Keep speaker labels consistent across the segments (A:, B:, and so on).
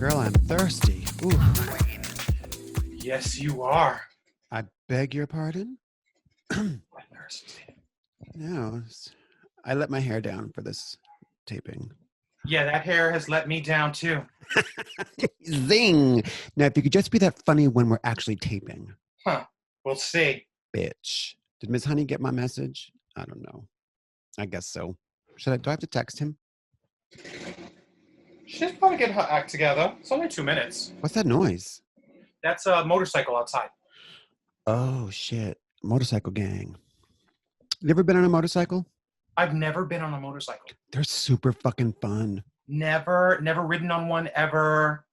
A: Girl, I'm thirsty. Ooh.
B: Yes, you are.
A: I beg your pardon?
B: I'm thirsty.
A: No, I let my hair down for this taping.
B: Yeah, that hair has let me down too.
A: Zing! Now, if you could just be that funny when we're actually taping.
B: Huh. We'll see.
A: Bitch. Did Miss Honey get my message? I don't know. I guess so. Do I have to text him?
B: She'll probably get her act together. It's only 2 minutes.
A: What's that noise?
B: That's a motorcycle outside.
A: Oh, shit. Motorcycle gang. You ever been on a motorcycle?
B: I've never been on a motorcycle.
A: They're super fucking fun.
B: Never ridden on one ever.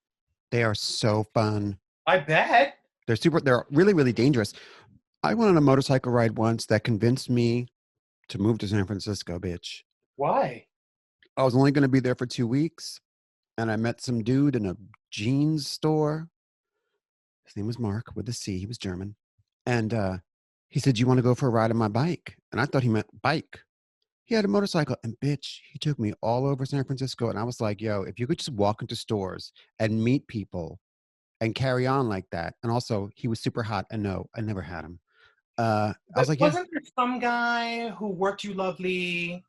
A: They are so fun.
B: I bet.
A: They're really, really dangerous. I went on a motorcycle ride once that convinced me to move to San Francisco, bitch.
B: Why?
A: I was only going to be there for 2 weeks, and I met some dude in a jeans store. His name was Mark with a C. He was German. And he said, "You want to go for a ride on my bike?" And I thought he meant bike. He had a motorcycle, and bitch, he took me all over San Francisco. And I was like, yo, if you could just walk into stores and meet people and carry on like that. And also, he was super hot. And no, I never had him. I was like,
B: wasn't there some guy who worked you lovely?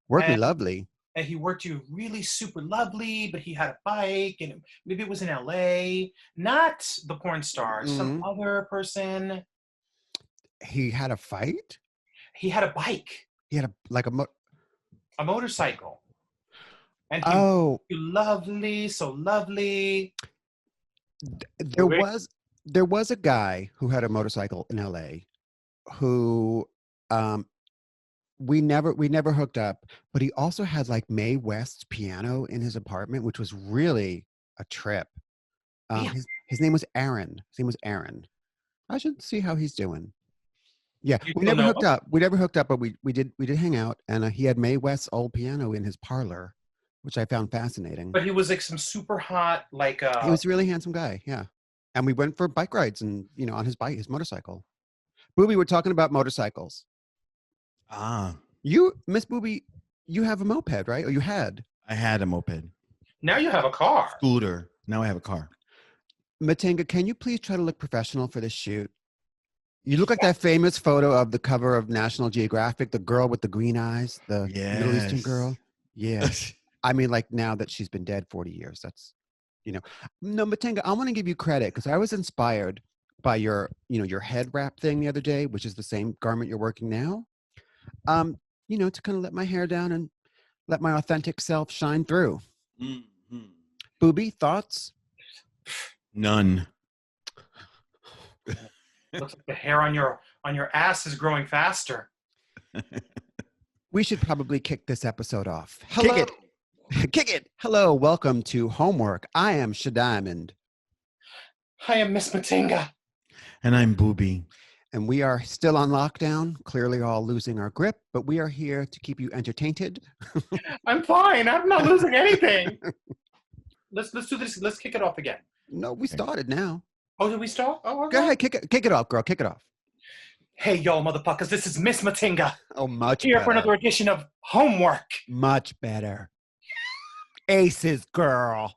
A: Worked me lovely.
B: And he worked you really super lovely, but he had a bike, and maybe it was in LA. Not the porn star, some other person.
A: He had a fight?
B: He had a bike.
A: He had
B: a motorcycle. And he
A: was
B: lovely, so lovely.
A: There was a guy who had a motorcycle in LA who we never hooked up, but he also had like Mae West's piano in his apartment, which was really a trip. His name was Aaron. I should see how he's doing. Yeah, we never hooked up, but we did hang out, and he had Mae West's old piano in his parlor, which I found fascinating.
B: But he was like some super hot, like
A: he was a really handsome guy, yeah. And we went for bike rides, and on his motorcycle. Booby, we're talking about motorcycles. You, Miss Booby, you have a moped, right? Or you had?
C: I had a moped.
B: Now you have a car.
C: Scooter. Now I have a car.
A: Matinga, can you please try to look professional for this shoot? You look like that famous photo of the cover of National Geographic, the girl with the green eyes, the Middle Eastern girl. Yeah. I mean, like now that she's been dead 40 years, that's, No, Matinga, I want to give you credit because I was inspired by your head wrap thing the other day, which is the same garment you're working now. To kind of let my hair down and let my authentic self shine through. Mm-hmm. Booby, thoughts?
C: None.
B: Looks like the hair on your ass is growing faster.
A: We should probably kick this episode off. Hello. Kick it. Hello, welcome to Homewerq. I am Shadiamond.
B: I am Miss Matinga.
C: And I'm Booby.
A: And we are still on lockdown, clearly all losing our grip, but we are here to keep you entertained.
B: I'm fine. I'm not losing anything. Let's do this. Let's kick it off again.
A: No, we started now.
B: Oh, did we start? Oh,
A: go ahead, kick it off, girl. Kick it off.
B: Hey, y'all motherfuckers. This is Miss Matinga.
A: Oh, much
B: here
A: better.
B: For another edition of Homewerq.
A: Much better. Aces, girl.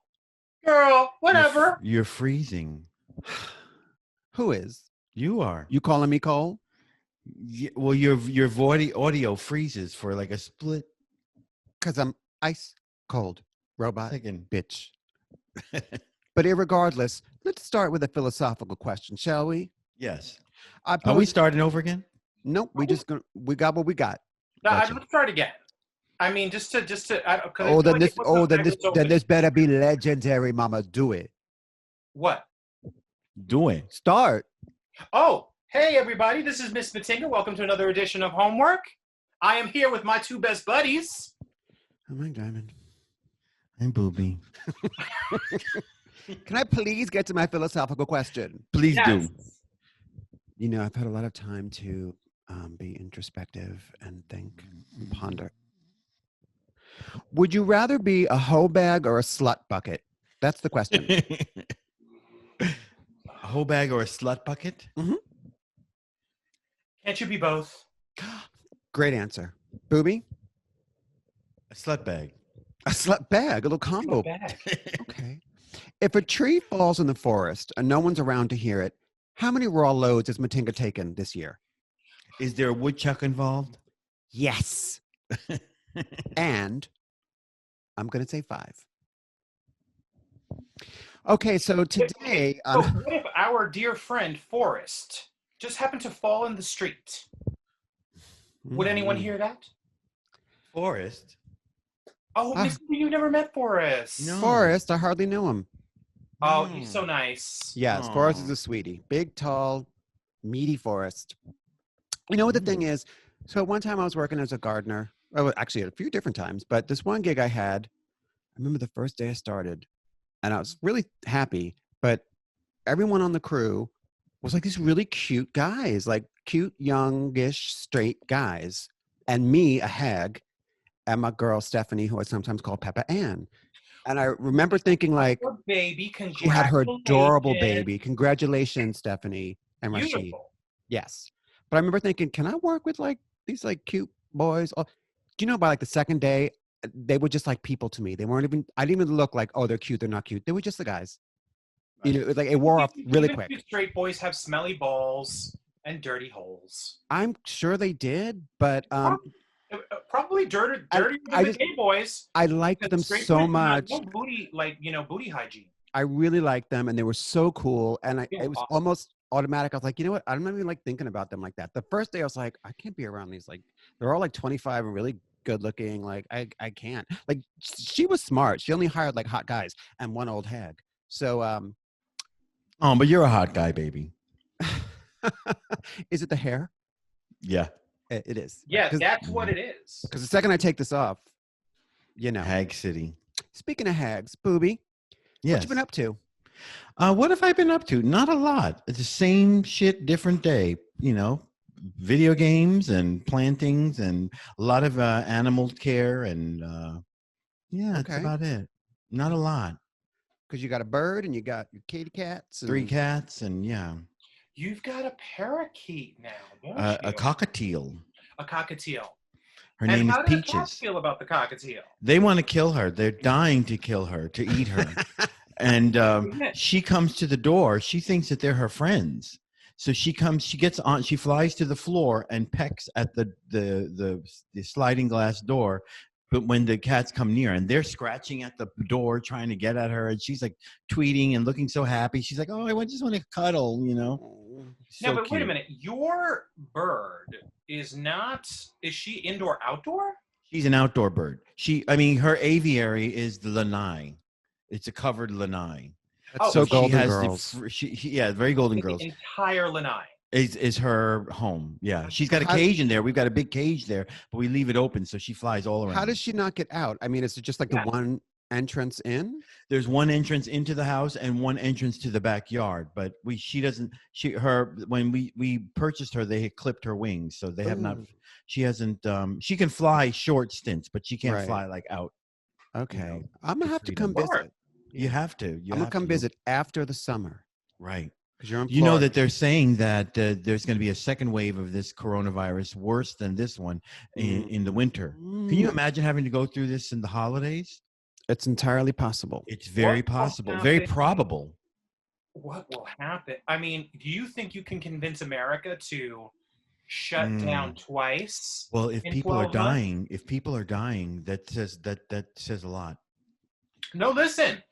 B: Girl, whatever.
C: You're freezing.
A: Who is?
C: You are.
A: You calling me Cole?
C: Yeah, well, your audio freezes for like a split.
A: Because I'm ice cold. Robot.
C: Second.
A: Bitch. But irregardless, let's start with a philosophical question, shall we?
C: Yes. Are we starting over again?
A: Nope. We got what we got.
B: No, gotcha. Let's start again. I mean, just to.
A: Then this better be legendary, mama. Do it.
B: What?
C: Do it.
A: Start.
B: Oh, hey everybody! This is Miss Matinga. Welcome to another edition of Homewerq. I am here with my two best buddies.
A: I'm like Diamond.
C: I'm Booby.
A: Can I please get to my philosophical question?
C: Please do.
A: I've had a lot of time to be introspective and think and ponder. Would you rather be a hoe bag or a slut bucket? That's the question.
C: A hoe bag or a slut bucket?
A: Mm-hmm.
B: Can't you be both?
A: Great answer. Booby?
C: A slut bag.
A: A slut bag, a little combo.
B: Bag.
A: Okay. If a tree falls in the forest and no one's around to hear it, how many raw loads has Matinga taken this year?
C: Is there a woodchuck involved?
A: Yes. And I'm going to say 5. Okay, so today...
B: So what if our dear friend Forrest just happened to fall in the street? Would anyone hear that?
C: Forrest?
B: Oh, Miss, you never met Forrest.
C: No.
A: Forrest, I hardly knew him.
B: Oh, he's so nice.
A: Yes, Forrest is a sweetie. Big, tall, meaty Forrest. You know what the thing is? So one time I was working as a gardener. Well, actually, a few different times. But this one gig I had, I remember the first day I started, and I was really happy. But everyone on the crew was like these really cute guys, like cute, youngish, straight guys. And me, a hag, and my girl, Stephanie, who I sometimes call Peppa Ann. And I remember thinking, like,
B: baby,
A: she had her adorable baby. Congratulations, Stephanie and Rashid.
B: Beautiful.
A: Yes. But I remember thinking, can I work with like these like cute boys? Oh, do you know, by like the second day, they were just like people to me. They weren't even, I didn't even look like, oh, they're cute, they're not cute. They were just the guys. You know, it was like it wore off really
B: Even
A: quick.
B: Straight boys have smelly balls and dirty holes.
A: I'm sure they did, but
B: probably dirtier than the gay boys.
A: I liked them so much.
B: No booty, like, booty hygiene.
A: I really liked them, and they were so cool. And it was almost automatic. I was like, you know what? I'm not even like thinking about them like that. The first day I was like, I can't be around these. Like, they're all like 25 and really good looking. Like, I can't. Like, she was smart. She only hired like hot guys and one old hag. So,
C: oh, but you're a hot guy, baby.
A: Is it the hair?
C: Yeah.
A: It is.
B: Yeah, that's what it is.
A: Because the second I take this off, you know.
C: Hag City.
A: Speaking of hags, Booby,
C: yes.
A: What you been up to?
C: What have I been up to? Not a lot. It's the same shit, different day. You know, video games and plantings and a lot of animal care and that's about it. Not a lot.
A: Because you got a bird and you got your kitty cats. And
C: 3 cats and
B: You've got a parakeet now, don't you?
C: a cockatiel.
B: A cockatiel.
C: Her name is
B: how
C: Peaches.
B: How do you feel about the cockatiel?
C: They want to kill her. They're dying to kill her, to eat her. And she comes to the door. She thinks that they're her friends. So she gets on, she flies to the floor and pecks at the sliding glass door. But when the cats come near and they're scratching at the door, trying to get at her, and she's like tweeting and looking so happy. She's like, oh, I just want to cuddle, you know?
B: So but wait a minute. Your bird is she indoor, outdoor?
C: She's an outdoor bird. Her aviary is the lanai. It's a covered lanai.
A: So Golden Girls.
C: Very Golden Girls.
B: The entire lanai
C: is her home. Yeah, she's got a cage in there. We've got a big cage there, but we leave it open so she flies all around.
A: How does she not get out? I mean, is it just like the one entrance in?
C: There's one entrance into the house and one entrance to the backyard. But when we purchased her, they had clipped her wings, so they have not. She hasn't. She can fly short stints, but she can't fly like out.
A: Okay,
C: you know,
A: I'm gonna have to come visit.
C: You have to.
A: I'm gonna come visit after the summer.
C: Right.
A: You
C: know that they're saying that there's going to be a second wave of this coronavirus worse than this one in the winter. Can you imagine having to go through this in the holidays?
A: It's entirely possible.
C: It's very possible. Very probable.
B: What will happen? I mean, do you think you can convince America to shut down twice?
C: Well, if people are dying, that says a lot.
B: No, listen.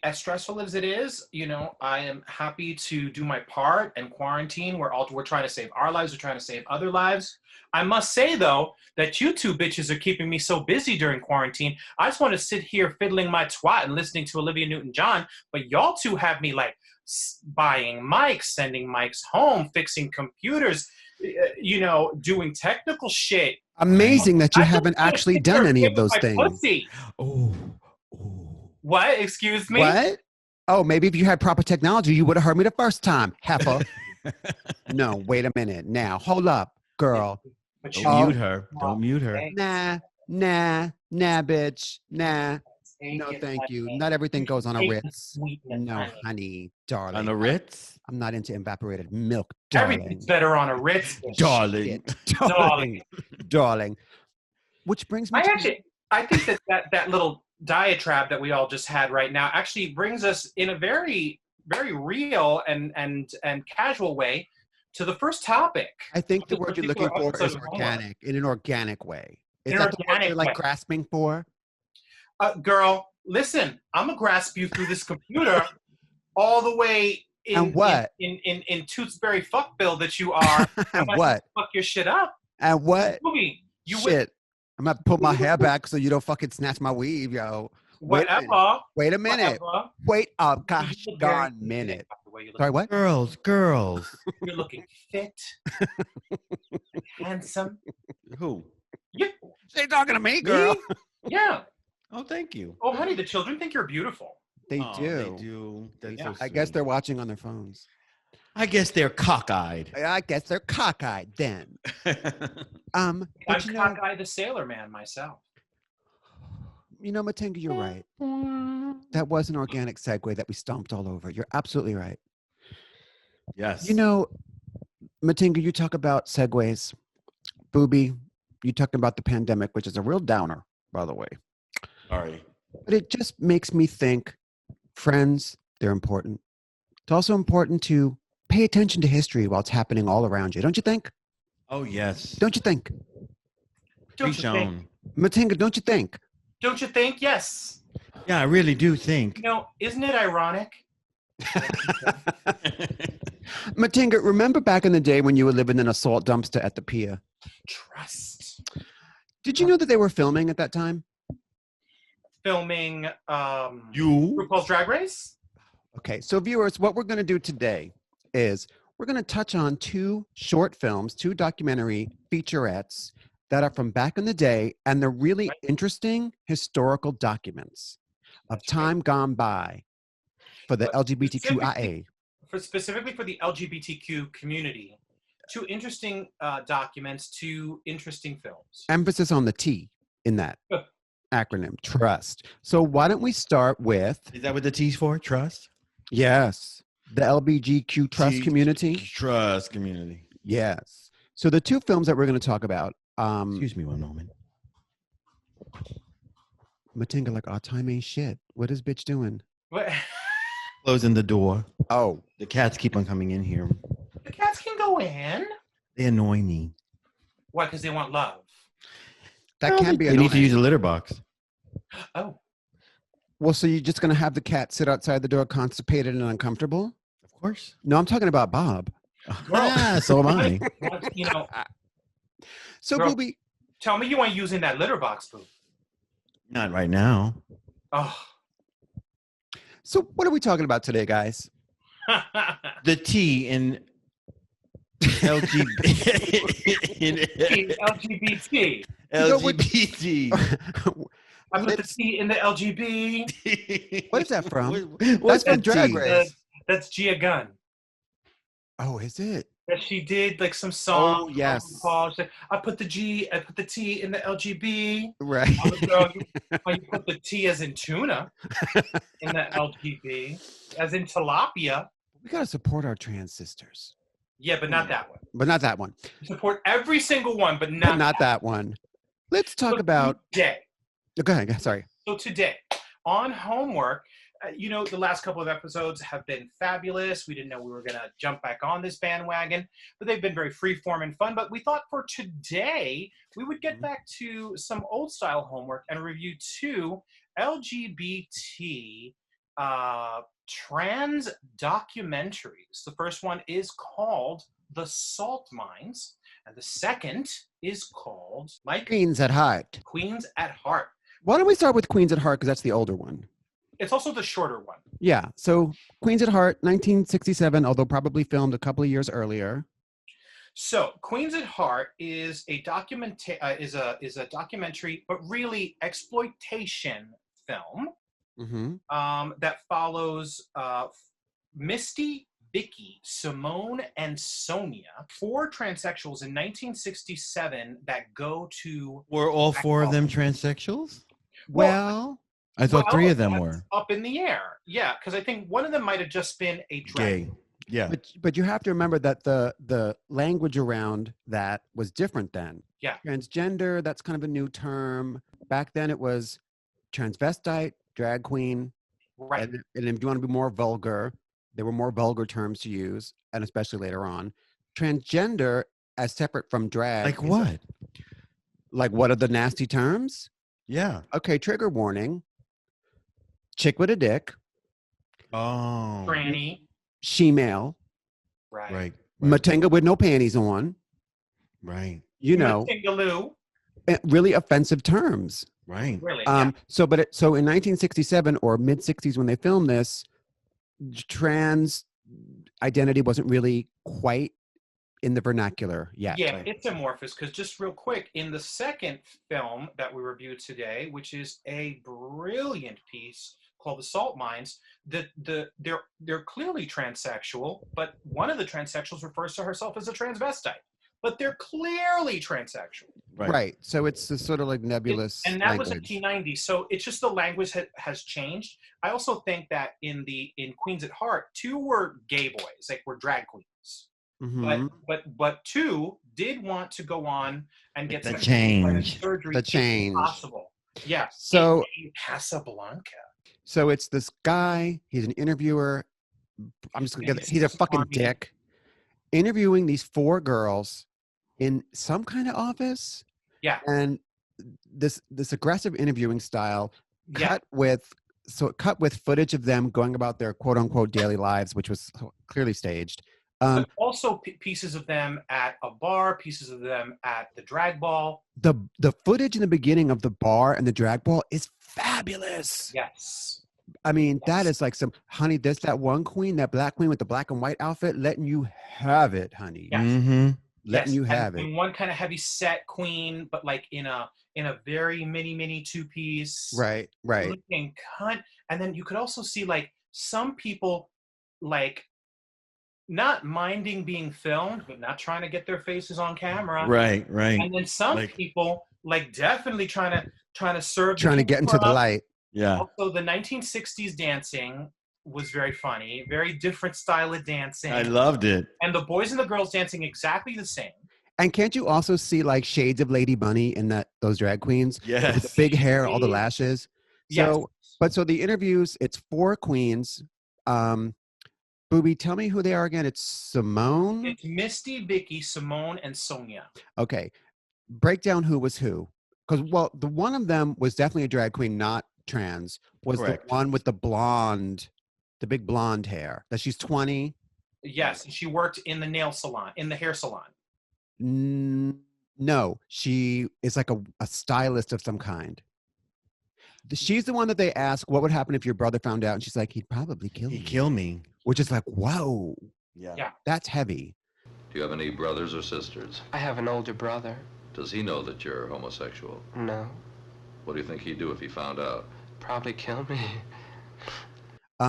B: As stressful as it is, I am happy to do my part and quarantine. We're trying to save our lives. We're trying to save other lives. I must say, though, that you two bitches are keeping me so busy during quarantine. I just want to sit here fiddling my twat and listening to Olivia Newton-John. But y'all two have me like buying mics, sending mics home, fixing computers, doing technical shit.
A: Amazing that you haven't actually done any of those things.
B: Pussy.
C: Oh.
B: What? Excuse me?
A: What? Oh, maybe if you had proper technology, you would have heard me the first time, heifer. No, wait a minute. Now, hold up, girl.
C: Don't mute her. Don't mute her.
A: Nah, bitch. Nah. No, thank you. Not everything goes on a Ritz. No, honey, darling.
C: On a Ritz?
A: I'm not into evaporated milk, darling.
B: Everything's better on a Ritz.
C: Darling.
A: Darling. Which brings me
B: I think that little diatribe that we all just had right now actually brings us in a very, very real and casual way to the first topic.
A: I think the word you're looking for is organic, in an organic way. Is that the word you're like grasping for?
B: Girl, listen, I'm gonna grasp you through this computer all the way in Tootsbury fuckbill that you are.
A: And what?
B: Fuck your shit up.
A: And what?
B: You
A: shit. I'm gonna pull my hair back so you don't fucking snatch my weave, yo.
B: Whatever.
A: Wait a minute.
B: Whatever.
A: Wait a gosh darn minute. Sorry, what?
C: Girls.
B: You're looking fit, handsome.
C: Who?
B: You.
A: They talking to me, girl.
B: Me? Yeah.
C: Oh, thank you.
B: Oh, honey, the children think you're beautiful.
A: They
C: do.
A: They
C: do.
A: That's so I guess they're watching on their phones.
C: I guess they're cockeyed.
A: I guess they're cockeyed then.
B: I'm cockeyed the sailor man myself.
A: You know, Matinga, you're right. That was an organic segue that we stomped all over. You're absolutely right.
C: Yes.
A: You know, Matinga, you talk about segues. Booby, you talked about the pandemic, which is a real downer, by the way.
C: Sorry.
A: But it just makes me think, friends, they're important. It's also important to pay attention to history while it's happening all around you. Don't you think?
C: Oh, yes.
A: Don't you think?
B: Don't you think?
A: Matinga, don't you think?
B: Don't you think? Yes.
C: Yeah, I really do think.
B: You know, isn't it ironic?
A: Matinga, remember back in the day when you were living in a salt dumpster at the pier?
B: Trust.
A: Did you know that they were filming at that time?
B: Filming RuPaul's Drag Race?
A: Okay, so viewers, what we're going to do today is we're going to touch on two short films, two documentary featurettes that are from back in the day, and they're really interesting historical documents of time gone by for the LGBTQIA.
B: Specifically for the LGBTQ community. Two interesting documents, two interesting films.
A: Emphasis on the T in that acronym, trust. So why don't we start with...
C: Is that what the T's for? Trust?
A: Yes. The LGBTQ trust community.
C: Trust community.
A: Yes. So the two films that we're going to talk about...
C: excuse me one moment.
A: Matinga, like, our time ain't shit. What is bitch doing?
B: What?
C: Closing the door.
A: Oh.
C: The cats keep on coming in here.
B: The cats can go in.
C: They annoy me.
B: Why? Because they want love.
A: That can be
C: annoying. They need to use a litter box.
B: Oh.
A: Well, so you're just going to have the cat sit outside the door constipated and uncomfortable?
C: Of course.
A: No, I'm talking about Bob.
C: So am I.
B: You know.
A: So,
B: girl,
A: Booby.
B: Tell me you ain't using that litter box, Boo.
C: Not right now.
B: Oh.
A: So what are we talking about today, guys?
C: The T in
B: LGBT.
C: LGBT.
B: I put the T in the LGB.
A: What is that from?
C: What's
A: from Drag Race.
B: That's Gia Gunn.
A: Oh, is it?
B: That she did like some song.
A: Oh, yes.
B: Like, I put the T in the LGB.
A: Right.
B: Girl, you put the T as in tuna in the LGB, as in tilapia.
A: We got to support our trans sisters.
B: Yeah, but not that one.
A: But not that one.
B: Support every single one, but not
A: that one. Let's talk about...
B: Today.
A: Go ahead. Sorry.
B: So today, on Homewerq, you know, the last couple of episodes have been fabulous. We didn't know we were going to jump back on this bandwagon, but they've been very freeform and fun. But we thought for today, we would get back to some old style Homewerq and review two LGBT trans documentaries. The first one is called The Salt Mines, and the second is called
A: Queens at Heart.
B: Queens at Heart.
A: Why don't we start with Queens at Heart, because that's the older one.
B: It's also the shorter one.
A: Yeah. So Queens at Heart, 1967, although probably filmed a couple of years earlier.
B: So Queens at Heart is a is a documentary, but really exploitation film that follows Misty, Vicky, Simone, and Sonia, four transsexuals in 1967 that go to...
C: Were all four of them transsexuals?
A: Well...
C: I thought three of them were.
B: Up in the air. Yeah, because I think one of them might have just been a drag.
C: Gay. Yeah.
A: But you have to remember that the language around that was different then.
B: Yeah.
A: Transgender, that's kind of a new term. Back then it was transvestite, drag queen,
B: Right.
A: and if you want to be more vulgar, there were more vulgar terms to use, and especially later on. Transgender, as separate from drag.
C: Like what?
A: Like, what are the nasty terms?
C: Yeah.
A: Okay, trigger warning. Chick with a dick.
C: Oh.
B: Tranny.
A: She-male.
B: Right.
A: Matenga with no panties on.
C: Right.
A: You know.
B: Matingaloo.
A: Really offensive terms.
C: Right.
B: Really.
A: So in 1967 or mid 60s when they filmed this, trans identity wasn't really quite in the vernacular yet.
B: Yeah, it's amorphous because just real quick, in the second film that we reviewed today, which is a brilliant piece called The Salt Mines, they're clearly transsexual, but one of the transsexuals refers to herself as a transvestite. But they're clearly transsexual.
A: Right. So it's this sort of like nebulous
B: and that was
A: language.
B: 1990. So it's just the language has changed. I also think that in Queens at Heart, 2 were gay boys, like were drag queens.
A: Mm-hmm.
B: But 2 did want to go on and get
C: the
B: some
C: change.
B: surgery.
A: The change.
B: Possible. Yeah.
A: So
B: in Casablanca.
A: So it's this guy. He's an interviewer. I'm just gonna get. He's a fucking dick. Interviewing these 4 girls in some kind of office.
B: Yeah.
A: And this aggressive interviewing style cut with footage of them going about their quote unquote daily lives, which was clearly staged.
B: But also pieces of them at a bar, pieces of them at the drag ball.
A: The footage in the beginning of the bar and the drag ball is fabulous.
B: Yes.
A: I mean, that is like some, honey, there's that one queen, that black queen with the black and white outfit, letting you have it, honey.
B: Yes.
C: Mm-hmm.
A: Letting you have it.
B: And one kind of heavy set queen, but like in a very mini 2-piece.
A: Right.
B: Looking cunt. And then you could also see like some people like not minding being filmed, but not trying to get their faces on camera.
C: Right.
B: And then some people like definitely trying to serve.
A: Trying to get into the light.
C: Yeah.
B: Also, the 1960s dancing was very funny. Very different style of dancing.
C: I loved it.
B: And the boys and the girls dancing exactly the same.
A: And can't you also see like shades of Lady Bunny in those drag queens?
C: Yes.
A: With the big hair, all the lashes. So,
B: yes.
A: So the interviews, it's 4 queens. Booby, tell me who they are again. It's Simone.
B: It's Misty, Vicky, Simone, and Sonia.
A: Okay. Break down who was who. Because, well, the one of them was definitely a drag queen, not trans. Was
C: Correct.
A: the one with the blonde, the big blonde hair. That she's 20.
B: Yes, and she worked in the nail salon, in the hair salon.
A: No, she is like a stylist of some kind. She's the one that they ask, what would happen if your brother found out? And she's like, he'd probably kill me.
C: He'd kill me.
A: Which is like, whoa.
B: Yeah.
A: That's heavy.
D: Do you have any brothers or sisters?
E: I have an older brother.
D: Does he know that you're homosexual?
E: No.
D: What do you think he'd do if he found out?
E: Probably kill me.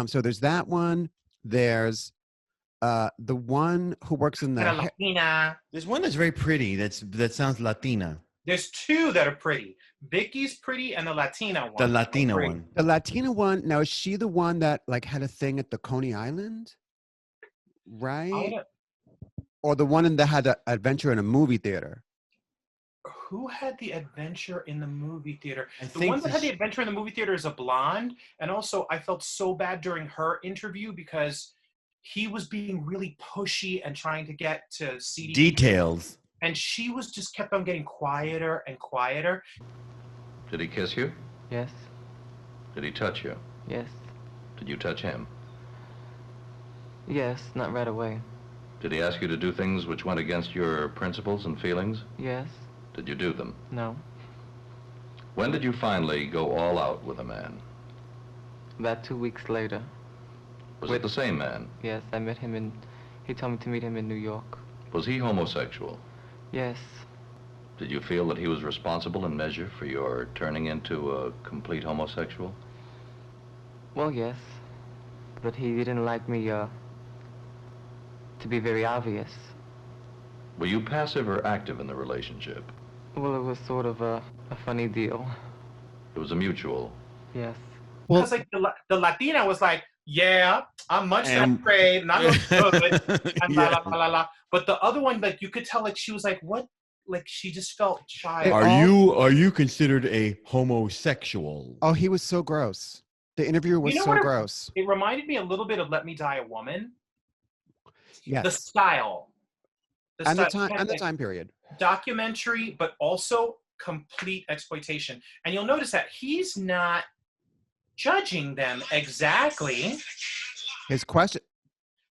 A: So there's that one. There's the one who works in the
B: Latina.
C: There's one that's very pretty. That sounds Latina.
B: There's 2 that are pretty. Vicky's pretty, and the Latina one.
C: The Latina one.
A: The Latina one. Now, is she the one that like had a thing at the Coney Island? Right? Or the one that had an adventure in a movie theater?
B: Who had the adventure in the movie theater?
C: The
B: one that had the adventure in the movie theater is a blonde. And also, I felt so bad during her interview because he was being really pushy and trying to get to see
C: details.
B: And she was just kept on getting quieter and quieter.
D: Did he kiss you?
E: Yes.
D: Did he touch you?
E: Yes.
D: Did you touch him?
E: Yes, not right away.
D: Did he ask you to do things which went against your principles and feelings?
E: Yes.
D: Did you do them?
E: No.
D: When did you finally go all out with a man?
E: About 2 weeks later.
D: Was it the same man?
E: Yes, I met him he told me to meet him in New York.
D: Was he homosexual?
E: Yes.
D: Did you feel that he was responsible in measure for your turning into a complete homosexual?
E: Well, yes. But he didn't like me, to be very obvious.
D: Were you passive or active in the relationship?
E: Well, it was sort of a funny deal.
D: It was a mutual.
E: Yes.
A: Well,
B: Because like the Latina was like, yeah, I'm much that afraid, and I look good, and la la la la la. But the other one, like you could tell, like she was like, what like she just felt shy.
C: Are you considered a homosexual?
A: Oh, he was so gross. The interviewer was so gross.
B: It reminded me a little bit of Let Me Die a Woman.
A: Yes.
B: The style.
A: And the time period.
B: Documentary, but also complete exploitation. And you'll notice that he's not judging them exactly.
A: His question.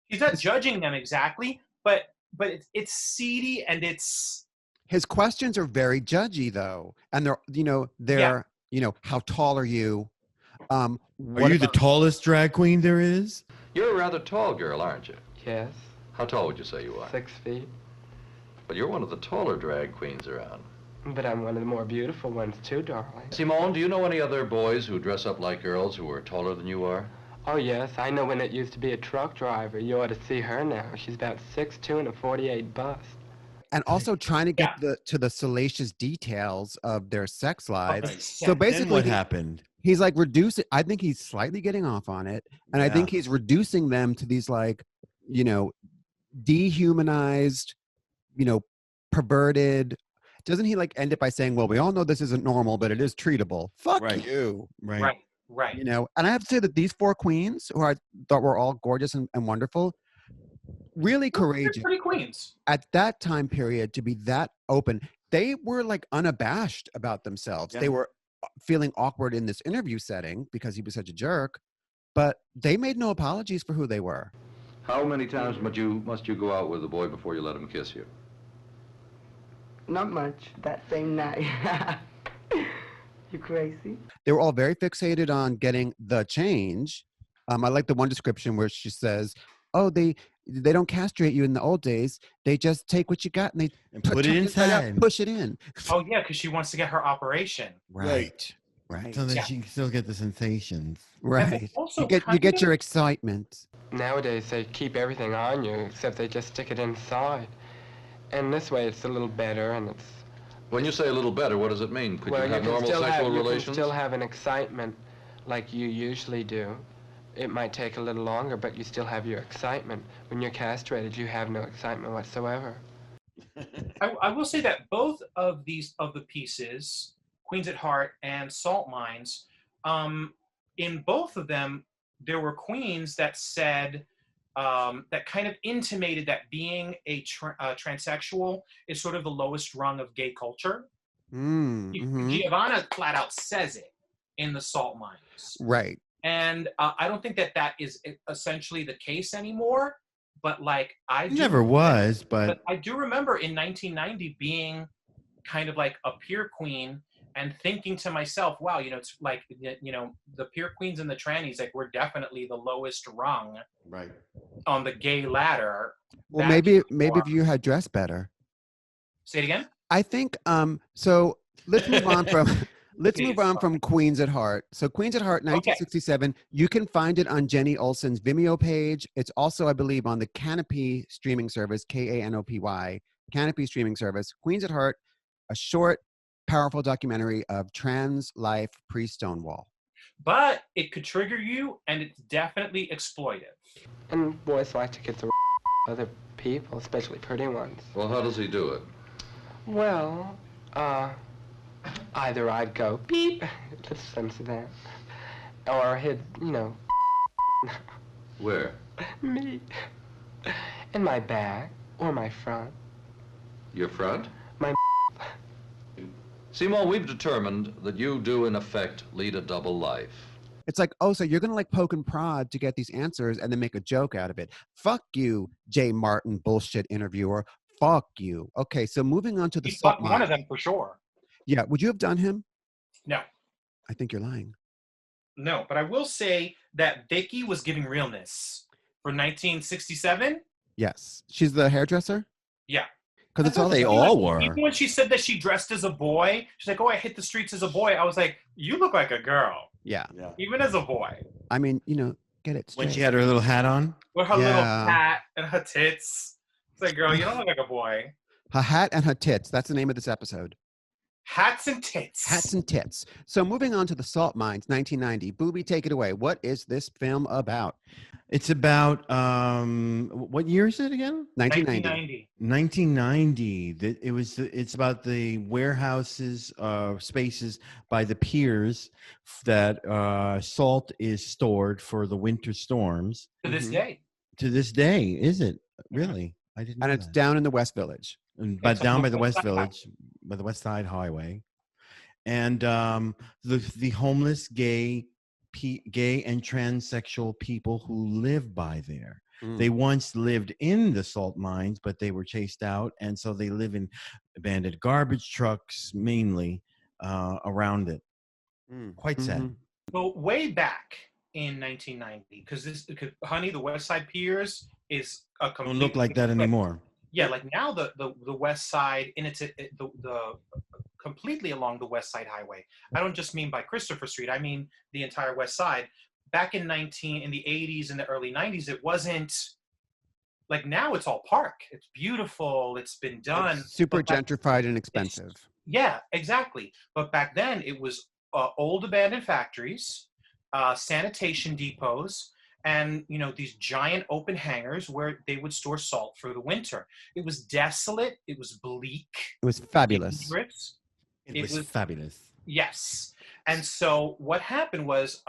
B: He's not judging them exactly, but it's seedy and it's.
A: His questions are very judgy though, and they're how tall are you?
C: Are you the tallest drag queen there is?
D: You're a rather tall girl, aren't you?
E: Yes.
D: How tall would you say you are?
E: 6 feet.
D: But you're one of the taller drag queens around.
E: But I'm one of the more beautiful ones too, darling.
D: Simone, do you know any other boys who dress up like girls who are taller than you are?
E: Oh, yes. I know one that used to be a truck driver. You ought to see her now. She's about 6'2" and a 48 bust.
A: And also trying to get to the salacious details of their sex lives.
C: Right.
A: So basically,
C: what happened?
A: He's like reducing. I think he's slightly getting off on it, and I think he's reducing them to these like, dehumanized, perverted. Doesn't he like end it by saying, "Well, we all know this isn't normal, but it is treatable." Fuck you.
B: Right.
A: And I have to say that these 4 queens, who I thought were all gorgeous and wonderful, really courageous.
B: Pretty queens.
A: At that time period to be that open. They were like unabashed about themselves. Yeah. They were feeling awkward in this interview setting because he was such a jerk, but they made no apologies for who they were.
D: How many times must you go out with a boy before you let him kiss you?
F: Not much. That same night. You crazy?
A: They were all very fixated on getting the change. I like the one description where she says, "Oh, they don't castrate you in the old days. They just take what you got and they
C: put it inside,
A: push it in."
B: Oh yeah, because she wants to get her operation.
A: Right.
C: So that she can still get the sensations.
A: Right. You get your excitement.
E: Nowadays they keep everything on you except they just stick it inside, and this way it's a little better and it's.
D: When you say a little better, what does it mean? Could you have normal sexual relations?
E: You can still have an excitement like you usually do. It might take a little longer, but you still have your excitement. When you're castrated, you have no excitement whatsoever.
B: I will say that both of the pieces, Queens at Heart and Salt Mines, in both of them, there were queens that said, that kind of intimated that being a transsexual is sort of the lowest rung of gay culture. Giovanna flat out says it in the Salt Mines.
A: Right.
B: And I don't think that is essentially the case anymore. But like I
C: never was, but
B: I do remember in 1990 being kind of like a peer queen and thinking to myself, wow, it's like, the peer queens and the trannies, like we're definitely the lowest rung on the gay ladder.
A: Well, maybe if you had dressed better.
B: Say it again?
A: I think, so let's move on from... Let's move on from Queens at Heart. So Queens at Heart, 1967. Okay. You can find it on Jenni Olson's VIMEO page. It's also, I believe, on the Kanopy streaming service, Kanopy, Kanopy streaming service. Queens at Heart, a short, powerful documentary of trans life pre-Stonewall.
B: But it could trigger you, and it's definitely exploitive.
E: And boys like to get the other people, especially pretty ones.
D: Well, how does he do it?
E: Well, either I'd go, beep, let's censor that, or he'd,
D: Where?
E: Me. In my back, or my front.
D: Your front?
E: My
D: Simone, we've determined that you do, in effect, lead a double life.
A: It's like, oh, so you're going to like poke and prod to get these answers and then make a joke out of it. Fuck you, Jay Martin, bullshit interviewer. Fuck you. Okay, so moving on to the...
B: Fuck one of them for sure.
A: Yeah, would you have done him?
B: No.
A: I think you're lying.
B: No, but I will say that Vicky was giving realness for 1967.
A: Yes. She's the hairdresser?
B: Yeah.
A: Because it's all
C: they all were.
B: Even when she said that she dressed as a boy, she's like, oh, I hit the streets as a boy. I was like, you look like a girl.
A: Yeah.
B: Even as a boy.
A: I mean, get it straight.
C: When she had her little hat on?
B: With her little hat and her tits. It's like, girl, you don't look like a boy.
A: Her hat and her tits. That's the name of this episode.
B: Hats and tits.
A: Hats and tits. So moving on to the salt mines, 1990. Booby, take it away. What is this film about?
C: It's about what year is it again?
A: 1990.
C: 1990. It's about the warehouses, spaces by the piers that salt is stored for the winter storms.
B: To this day.
C: To this day, is it really? I didn't.
A: And
C: know
A: it's
C: that.
A: down in the West Village.
C: But down by the West Village, by the West Side Highway, and the homeless gay and transsexual people who live by there. They once lived in the salt mines, but they were chased out, and so they live in abandoned garbage trucks, mainly around it. Quite sad.
B: So way back in 1990, because honey, the West Side Piers is a complete.
C: Don't look like that anymore.
B: Yeah, like now the West Side, and it's the completely along the West Side Highway. I don't just mean by Christopher Street. I mean the entire West Side. Back in the 80s and the early 90s, it wasn't like now. It's all park. It's beautiful. It's been done.
A: It's super gentrified and expensive.
B: Yeah, exactly. But back then, it was old abandoned factories, sanitation depots, and these giant open hangars where they would store salt for the winter. It was desolate. It was bleak.
A: It was fabulous.
C: It was fabulous.
B: Yes. And so what happened was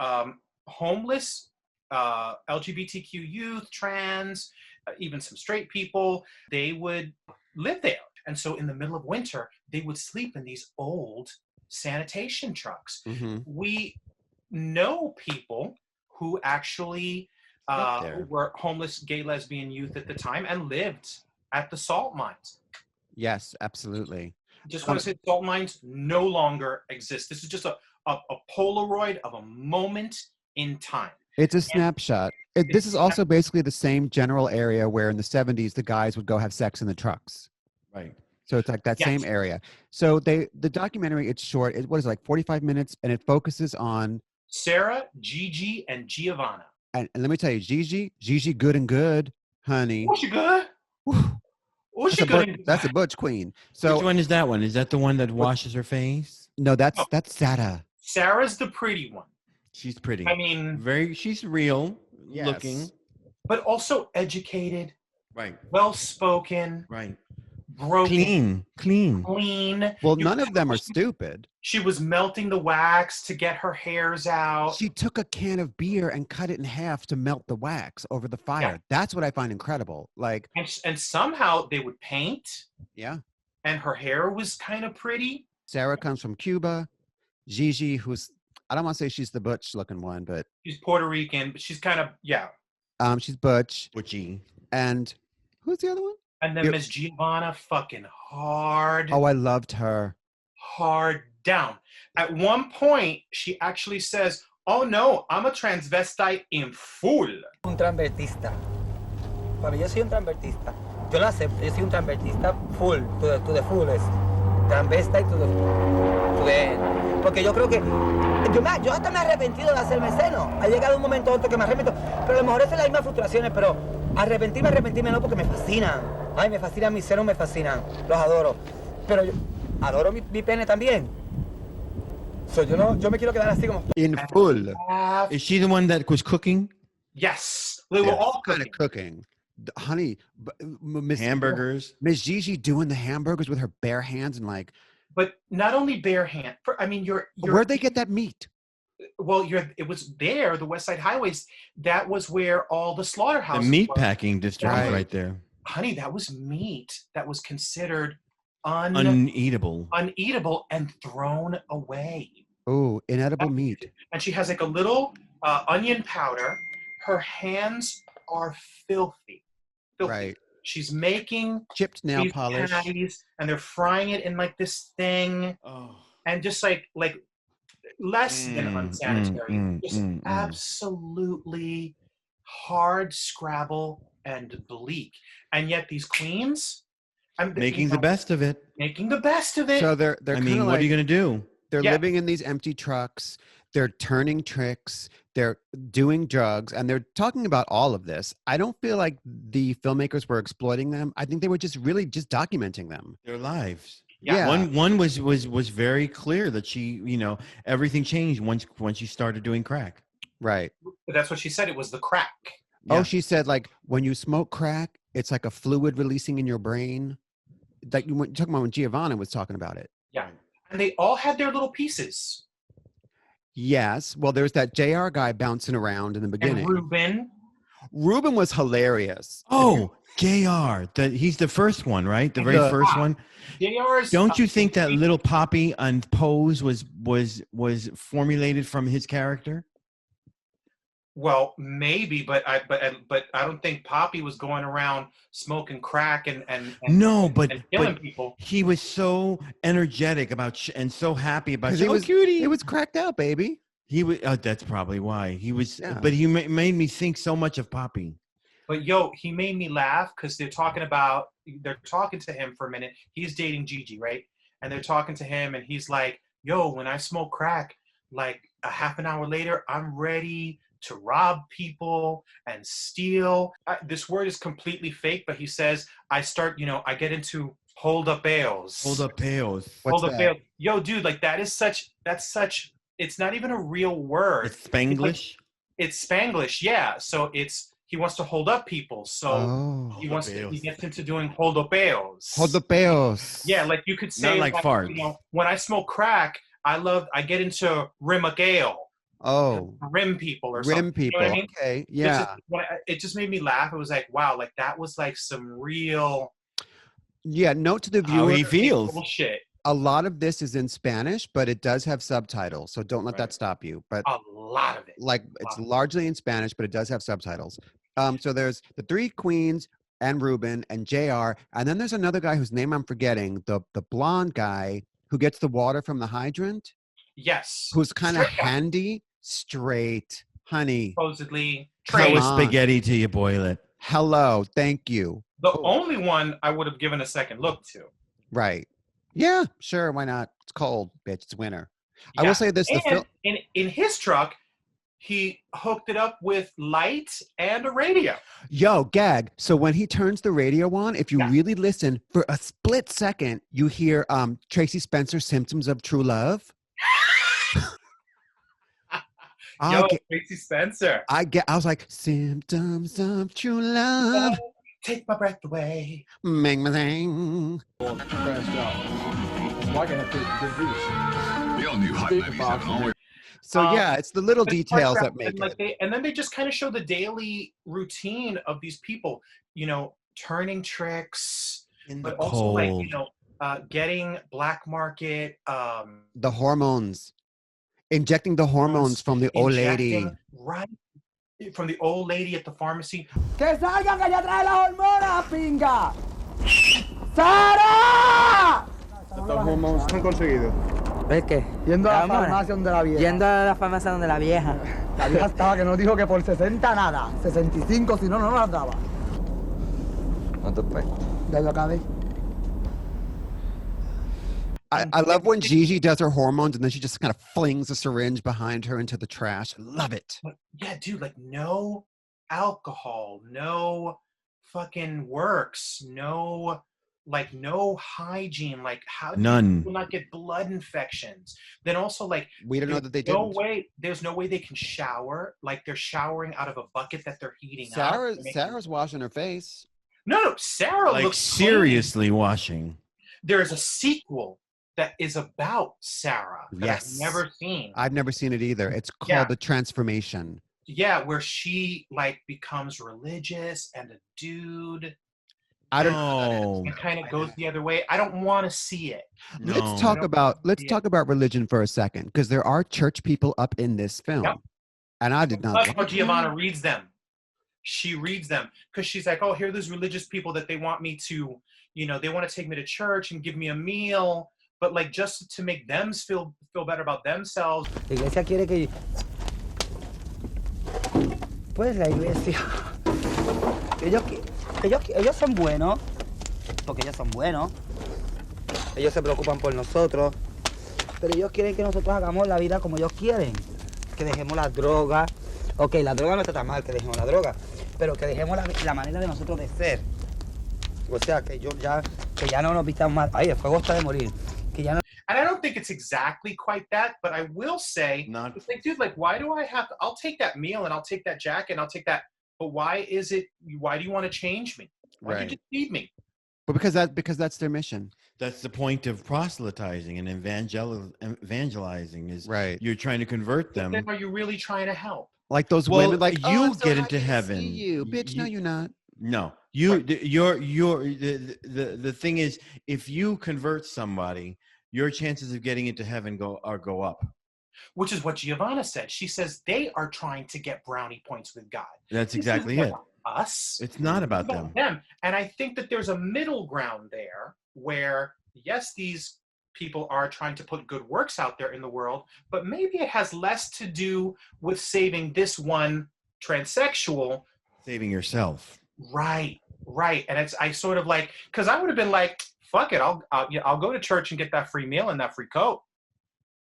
B: homeless, LGBTQ youth, trans, even some straight people, they would live there. And so in the middle of winter, they would sleep in these old sanitation trucks. We know people who actually were homeless gay lesbian youth at the time and lived at the salt mines.
A: Yes, absolutely.
B: Just want to say salt mines no longer exist. This is just a Polaroid of a moment in time.
A: It's a snapshot. This is also basically the same general area where in the 70s the guys would go have sex in the trucks.
C: Right.
A: So it's like that same area. So the documentary, it's short. What is it, like 45 minutes, and it focuses on
B: Sarah, Gigi, and Giovanna.
A: And let me tell you, Gigi good and good, honey.
B: Oh, she good? Oh, she good.
A: That's a butch queen. So
C: which one is that one? Is that the one that washes her face?
A: No, that's Sarah.
B: Sarah's the pretty one.
C: She's pretty.
B: I mean,
C: she's real looking,
B: but also educated.
C: Right.
B: Well spoken.
C: Right.
B: Broken.
C: Clean.
A: Well, none of them are stupid.
B: She was melting the wax to get her hairs out.
A: She took a can of beer and cut it in half to melt the wax over the fire. Yeah. That's what I find incredible. Like,
B: and somehow they would paint.
A: Yeah.
B: And her hair was kind of pretty.
A: Sarah comes from Cuba. Gigi, who's, I don't want to say she's the butch looking one, but
B: she's Puerto Rican, but she's kind of,
A: she's butch.
C: Butchy.
A: And who's the other one?
B: And then Miss Giovanna, fucking hard.
A: Oh, I loved her.
B: Hard down. At one point, she actually says, "Oh no, I'm a transvestite in full."
G: Un transvestista. Para mí, yo soy un transvestista. Yo lo acepto. Yo soy un transvestista full, to the fullest. Transvestite to the end. Porque yo creo que yo hasta me he arrepentido de hacerme seno. Ha llegado un momento otro que me arrepiento. Pero a lo mejor es las mismas frustraciones, pero arrepentirme no, porque me fascinan. Ay, me fascinan mis senos, me fascinan. Los adoro. Pero yo adoro mi pene también. So, yo me quiero quedar así como...
A: In full.
C: Is she the one that was cooking?
B: Yes. They were all
A: kind of cooking. Honey,
C: hamburgers.
A: Miss Gigi doing the hamburgers with her bare hands and like...
B: But not only bare hand. I mean,
A: where'd they get that meat?
B: Well, it was there, the West Side Highways. That was where all the slaughterhouses
C: the meat packing district right there.
B: Honey, that was meat that was considered
C: uneatable
B: and thrown away.
A: Oh, inedible meat.
B: And she has like a little onion powder. Her hands are filthy.
A: Right.
B: She's making
A: chipped nail polish,
B: patties, and they're frying it in like this thing, and just like less than unsanitary, just absolutely hard scrabble and bleak. And yet these queens,
C: making the best of it.
B: Making the best of it.
A: So they're
C: I mean, what are you gonna do?
A: They're living in these empty trucks. They're turning tricks. They're doing drugs, and they're talking about all of this. I don't feel like the filmmakers were exploiting them. I think they were just really just documenting them.
C: Their lives.
B: Yeah.
C: One was very clear that she, everything changed once she started doing crack.
A: Right.
B: That's what she said. It was the crack.
A: Oh, she said, like, when you smoke crack, it's like a fluid releasing in your brain. Like you were talking about when Giovanna was talking about it.
B: Yeah. And they all had their little pieces.
A: Yes. Well, there's that JR guy bouncing around in the beginning.
B: And
A: Ruben was hilarious.
C: Oh, JR. He's the first one, right? The very first one.
B: JR's.
C: Don't you think that little Poppy on Pose was formulated from his character?
B: Well, maybe, but I don't think Poppy was going around smoking crack and killing people.
C: He was so energetic about and so happy about.
A: He was cracked out, baby.
C: He was. That's probably why he was. Yeah. But he made me think so much of Poppy.
B: But he made me laugh because they're talking to him for a minute. He's dating Gigi, right? And they're talking to him, and he's like, "Yo, when I smoke crack, like a half an hour later, I'm ready to rob people and steal." This word is completely fake, but he says, I get into hold up bales.
C: Hold up bales.
B: Hold up bales. Yo, dude, like that's such, it's not even a real word.
C: It's Spanglish?
B: It's Spanglish, yeah. So he wants to hold up people. So he gets into doing hold up bales.
A: Hold up bales.
B: Yeah, like you could say,
C: not like farts.
B: When I smoke crack, I get into rim a gale.
A: Oh,
B: rim people or something.
A: Rim people. You know what I mean? Okay, yeah.
B: It just made me laugh. It was like, wow, like that was like some real.
A: Yeah, note to the viewer.
C: How he feels.
B: Bullshit.
A: A lot of this is in Spanish, but it does have subtitles, so don't let that stop you. But
B: a lot of it.
A: Like it's largely in Spanish, but it does have subtitles. So there's the three queens and Ruben and JR, and then there's another guy whose name I'm forgetting, the blonde guy who gets the water from the hydrant.
B: Yes.
A: Who's kind of handy. Straight, honey.
B: Supposedly.
C: How is spaghetti till you boil it?
A: Hello, thank you.
B: The only one I would have given a second look to.
A: Right. Yeah, sure. Why not? It's cold, bitch. It's winter. Yeah. I will say this.
B: In his truck, he hooked it up with light and a radio.
A: Yo, gag. So when he turns the radio on, if you really listen, for a split second, you hear Tracy Spencer's Symptoms of True Love.
B: Tracy Spencer.
A: I was like, symptoms of true love.
B: Take my breath away.
A: Make my thing. So yeah, it's the little details that make it.
B: And then they just kind of show the daily routine of these people, turning tricks, but also like, getting black market.
A: The hormones. Injecting the hormones from the old lady.
B: Right. From the old lady at the pharmacy.
H: ¡Que salgan que ya trae las hormonas, pinga! ¡Sara!
I: ¿Estos hormonas han conseguido?
H: ¿Ves qué?
I: Yendo a la farmacia donde la vieja.
H: Yendo a la farmacia donde la vieja.
I: La vieja estaba que nos dijo que por 60 nada. 65, si no, no nos daba.
H: ¿Cuánto pues?
I: Ya lo acabé.
A: I love when Gigi does her hormones and then she just kind of flings a syringe behind her into the trash. I love it.
B: Yeah, dude, like no alcohol, no fucking works, no hygiene. Like how do people not get blood infections? Then also like
A: we don't know that they didn't.
B: There's no way they can shower. Like they're showering out of a bucket that they're heating
A: Sarah's washing her face.
B: No, Sarah
C: like
B: looks
C: seriously clean. Washing.
B: There's a sequel that is about Sarah that I've never seen.
A: I've never seen it either. It's called The Transformation.
B: Yeah, where she like becomes religious and a dude.
A: I don't know.
B: It kind of goes the other way. I don't want to see it.
A: No. Let's talk about religion for a second, because there are church people up in this film. Yeah. And I did not.
B: That's how Giovanna reads them. She reads them because she's like, oh, here are those religious people that they want me to, they want to take me to church and give me a meal. But like just to make them feel better about themselves.
H: La iglesia quiere que pues la iglesia ellos son buenos porque ellos son buenos. Ellos se preocupan por nosotros, pero ellos quieren que nosotros hagamos la vida como ellos quieren, que dejemos las drogas. Okay, la droga no está tan mal que dejemos la droga, pero que dejemos la manera de nosotros de ser. O sea, que ellos ya Que ya no nos vistan mal. Ay, el fuego está de morir. Que ya no.
B: And I don't think it's exactly quite that, but I will say, it's like, dude, like, why do I have to, I'll take that meal and I'll take that jacket and I'll take that, but why do you want to change me? Why don't you just feed me?
A: But because that's their mission.
C: That's the point of proselytizing and evangelizing is you're trying to convert them.
B: Then are you really trying to help?
A: Like those women, like
C: you get into heaven.
A: You bitch, no, you're not.
C: No, the thing is, if you convert somebody, your chances of getting into heaven go up.
B: Which is what Giovanna said. She says they are trying to get brownie points with God.
C: That's exactly it.
B: Us.
C: It's not about them.
B: And I think that there's a middle ground there where, yes, these people are trying to put good works out there in the world, but maybe it has less to do with saving this one transsexual.
C: Saving yourself.
B: Right. And I sort of like, because I would have been like, fuck it, I'll go to church and get that free meal and that free coat.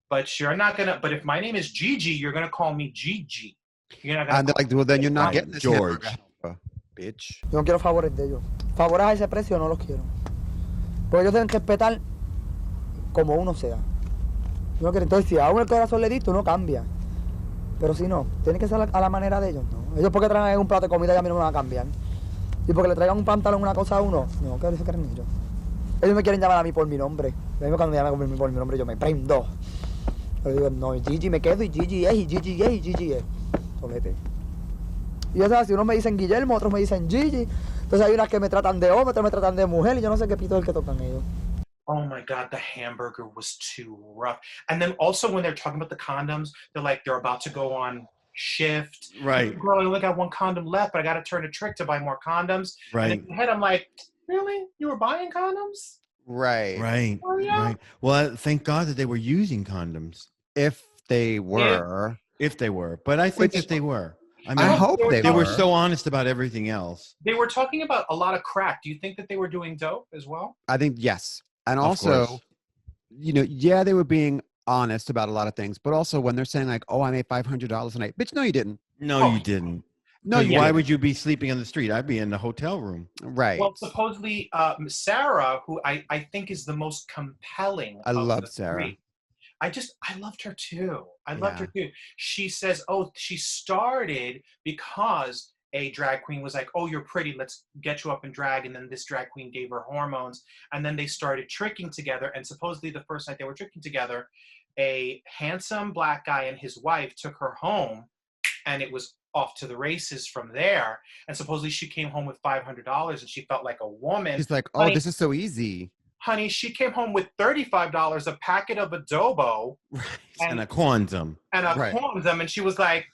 B: But you're not gonna. But if my name is Gigi, you're gonna call me Gigi. You're not gonna.
A: And they're like, well, then you're not getting this
C: George,
A: bitch.
I: Yo no quiero favores de ellos. Favores a ese precio no los quiero. Porque ellos deben respetar como uno sea. No quiero. Entonces, si a uno el corazón le diste, uno cambia. Pero si no, tiene que ser a la manera de ellos, ¿no? Ellos porque traigan un plato de comida y a mí no me van a cambiar. Y porque le traigan un pantalón, una cosa a uno, no, que se creen ellos. Ellos me quieren llamar a mí por mi nombre. Cuando me llaman por mi nombre, yo me prendo. Pero digo, no, Gigi me quedo y Gigi es. Solete. Y eso es así, unos me dicen Guillermo, otros me dicen Gigi. Entonces hay unas que me tratan de hombre, otras me tratan de mujer y yo no sé qué pito es el que tocan ellos.
B: Oh my God, the hamburger was too rough. And then also when they're talking about the condoms, they're about to go on shift.
C: Right.
B: Girl, I only got one condom left, but I got to turn a trick to buy more condoms.
C: Right.
B: And in my head, I'm like, really? You were buying condoms?
A: Right.
B: Oh, yeah.
C: Right. Well, thank God that they were using condoms.
A: If they were.
C: But I think that they were. I mean,
A: I hope
C: they were so honest about everything else.
B: They were talking about a lot of crack. Do you think that they were doing dope as well?
A: I think yes. And also, they were being honest about a lot of things, but also when they're saying like, oh, I made $500 a night. Bitch, no, you didn't.
C: No, you didn't.
A: No,
C: why would you be sleeping on the street? I'd be in the hotel room.
A: Right.
B: Well, supposedly Sarah, who I think is the most compelling.
A: I love Sarah.
B: Three. I loved her too. I loved her too. She says, she started because a drag queen was like, oh, you're pretty, let's get you up in drag. And then this drag queen gave her hormones. And then they started tricking together. And supposedly the first night they were tricking together, a handsome black guy and his wife took her home and it was off to the races from there. And supposedly she came home with $500 and she felt like a woman.
A: She's like, oh, this is so easy.
B: Honey, she came home with $35, a packet of adobo.
C: Right. And a condom.
B: And she was like,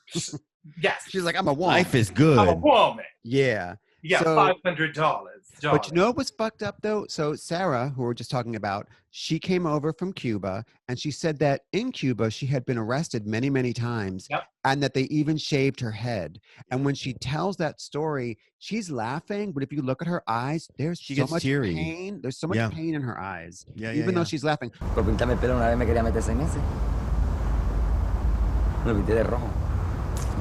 B: yes.
A: She's like, I'm a woman.
C: Life is good.
B: I'm a woman.
A: Yeah.
B: Yeah, so, $500.
A: But you know what was fucked up though? So Sarah, who we were just talking about, she came over from Cuba and she said that in Cuba she had been arrested many, many times and that they even shaved her head. And when she tells that story, she's laughing, but if you look at her eyes, there's so much pain. There's so much pain in her eyes. Even though she's laughing.
H: Por pintarme el pelo una vez me quería meter 6 meses. Me pinté de rojo.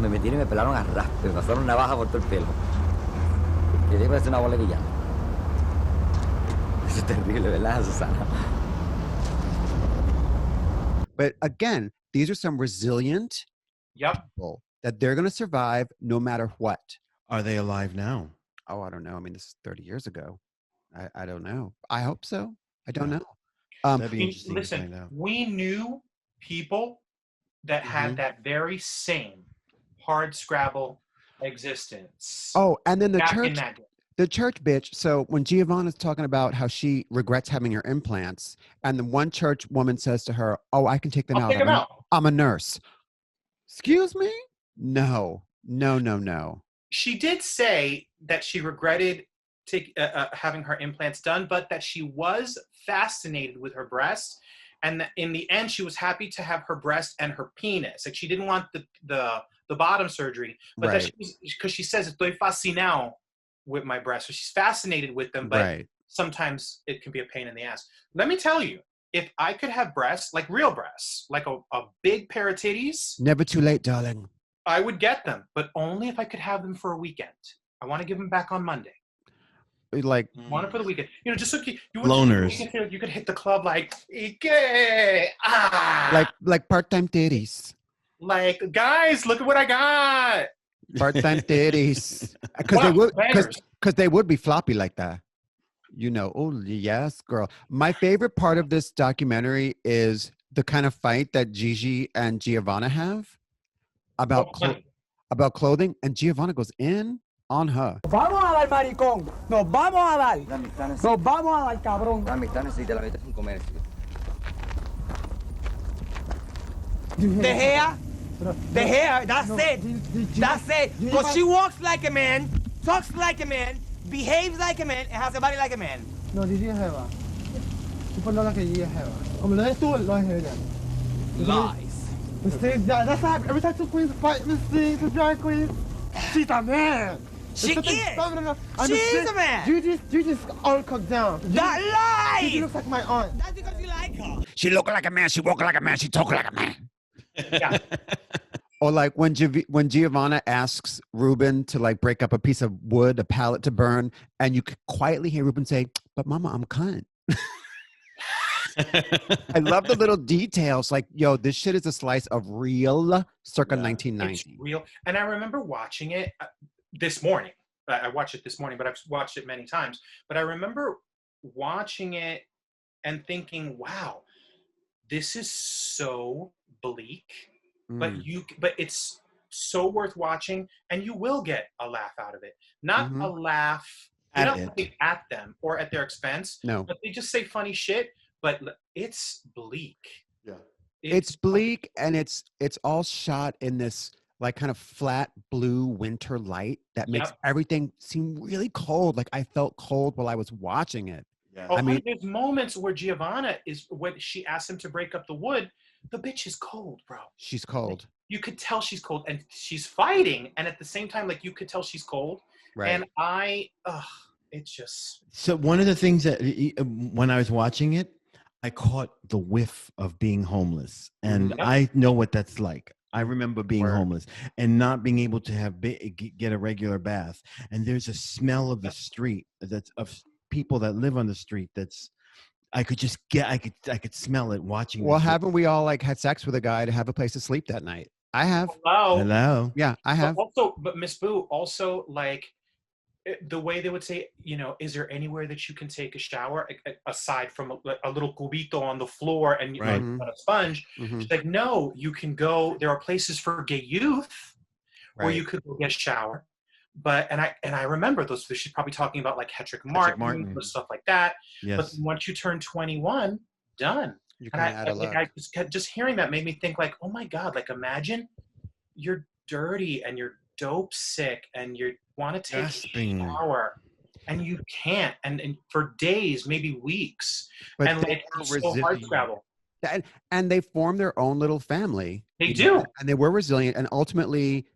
H: Me metieron y me pelaron a raspe. Me pasaron navaja por todo el pelo. Quería parecer una bola de villano. Eso es terrible, ¿verdad, Susana?
A: But again, these are some resilient people that they're going to survive no matter what.
C: Are they alive now?
A: Oh, I don't know. I mean, this is 30 years ago. I don't know. I hope so. I don't know.
C: That'd be interesting
B: listen,
C: to find out.
B: We knew people that had that very same hard scrabble existence.
A: Oh, and then the church bitch. So when Giovanna's talking about how she regrets having her implants, and the one church woman says to her, "Oh, I can take them out. I'm a nurse." Excuse me? No.
B: She did say that she regretted having her implants done, but that she was fascinated with her breasts, and that in the end, she was happy to have her breast and her penis. Like she didn't want the bottom surgery, but that because she says estoy fascinado with my breasts, so she's fascinated with them, but sometimes it can be a pain in the ass. Let me tell you, if I could have breasts, like real breasts, like a big pair of titties,
A: never too late, darling,
B: I would get them, but only if I could have them for a weekend. I want to give them back on Monday.
A: like
B: Want it for the weekend. You know, just so you
C: Loners.
B: you could hit the club like, ah!
A: like part-time titties.
B: Like, guys, look at what I got.
A: Part-time titties. Because they would be floppy like that. You know, oh yes, girl. My favorite part of this documentary is the kind of fight that Gigi and Giovanna have about clothing, and Giovanna goes in on her.
I: Vamos a dar, maricón. Nos vamos a dar. Nos vamos a dar, cabrón.
H: La amistad necesita, la vida es un comercio.
G: The hair, that's it. That's it. Because she walks like a man, talks like a man, behaves like a man, and has a body like a man.
I: No, Gigi es jeva. Tú por nada que Gigi es jeva. Como lo eres tú, lo es ella.
G: Lies.
I: That's how every time two queens fight, the drag queen, she's a man.
G: She is. She is a man.
I: Gigi's all cooked down.
G: That lies.
I: Gigi looks like my aunt.
G: That's because you like her.
A: She look like a man. She walk like a man. She talk like a man.
B: Yeah.
A: Or like when Giovanna asks Ruben to like break up a piece of wood, a pallet to burn, and you could quietly hear Ruben say, "But Mama, I'm cunt." I love the little details. Like, yo, this shit is a slice of real circa 1990.
B: It's real. And I remember watching it this morning. I watched it this morning, but I've watched it many times. But I remember watching it and thinking, wow, this is so bleak. But it's so worth watching, and you will get a laugh out of it. Not a laugh at them or at their expense.
A: No.
B: But they just say funny shit. But it's bleak.
A: Yeah. It's bleak, and it's all shot in this like kind of flat blue winter light that makes everything seem really cold. Like I felt cold while I was watching it.
B: Yeah. Oh, I mean, there's moments where Giovanna is when she asks him to break up the wood. The bitch is cold, bro.
A: She's cold.
B: You could tell she's cold, and she's fighting, and at the same time, like you could tell she's cold. Right. And it's just.
C: So one of the things that when I was watching it, I caught the whiff of being homeless, and I know what that's like. I remember being homeless and not being able to get a regular bath, and there's a smell of the street that's of people that live on the street that's. I could smell it watching.
A: Well, haven't we all like had sex with a guy to have a place to sleep that night? I have.
C: Hello.
A: Yeah, I have.
B: But Miss Boo, also like the way they would say, you know, is there anywhere that you can take a shower aside from a little cubito on the floor and on a sponge? She's like, no, you can go. There are places for gay youth where you could go get a shower. But and I remember those. She's probably talking about like Hedrick Martin or stuff like that. Yes. But once you turn 21, done. I just hearing that made me think like, oh my God, like imagine you're dirty and you're dope sick and you want to take a shower and you can't and for days, maybe weeks, but and like it's so hard to travel.
A: And they form their own little family.
B: They do,
A: and they were resilient, and ultimately.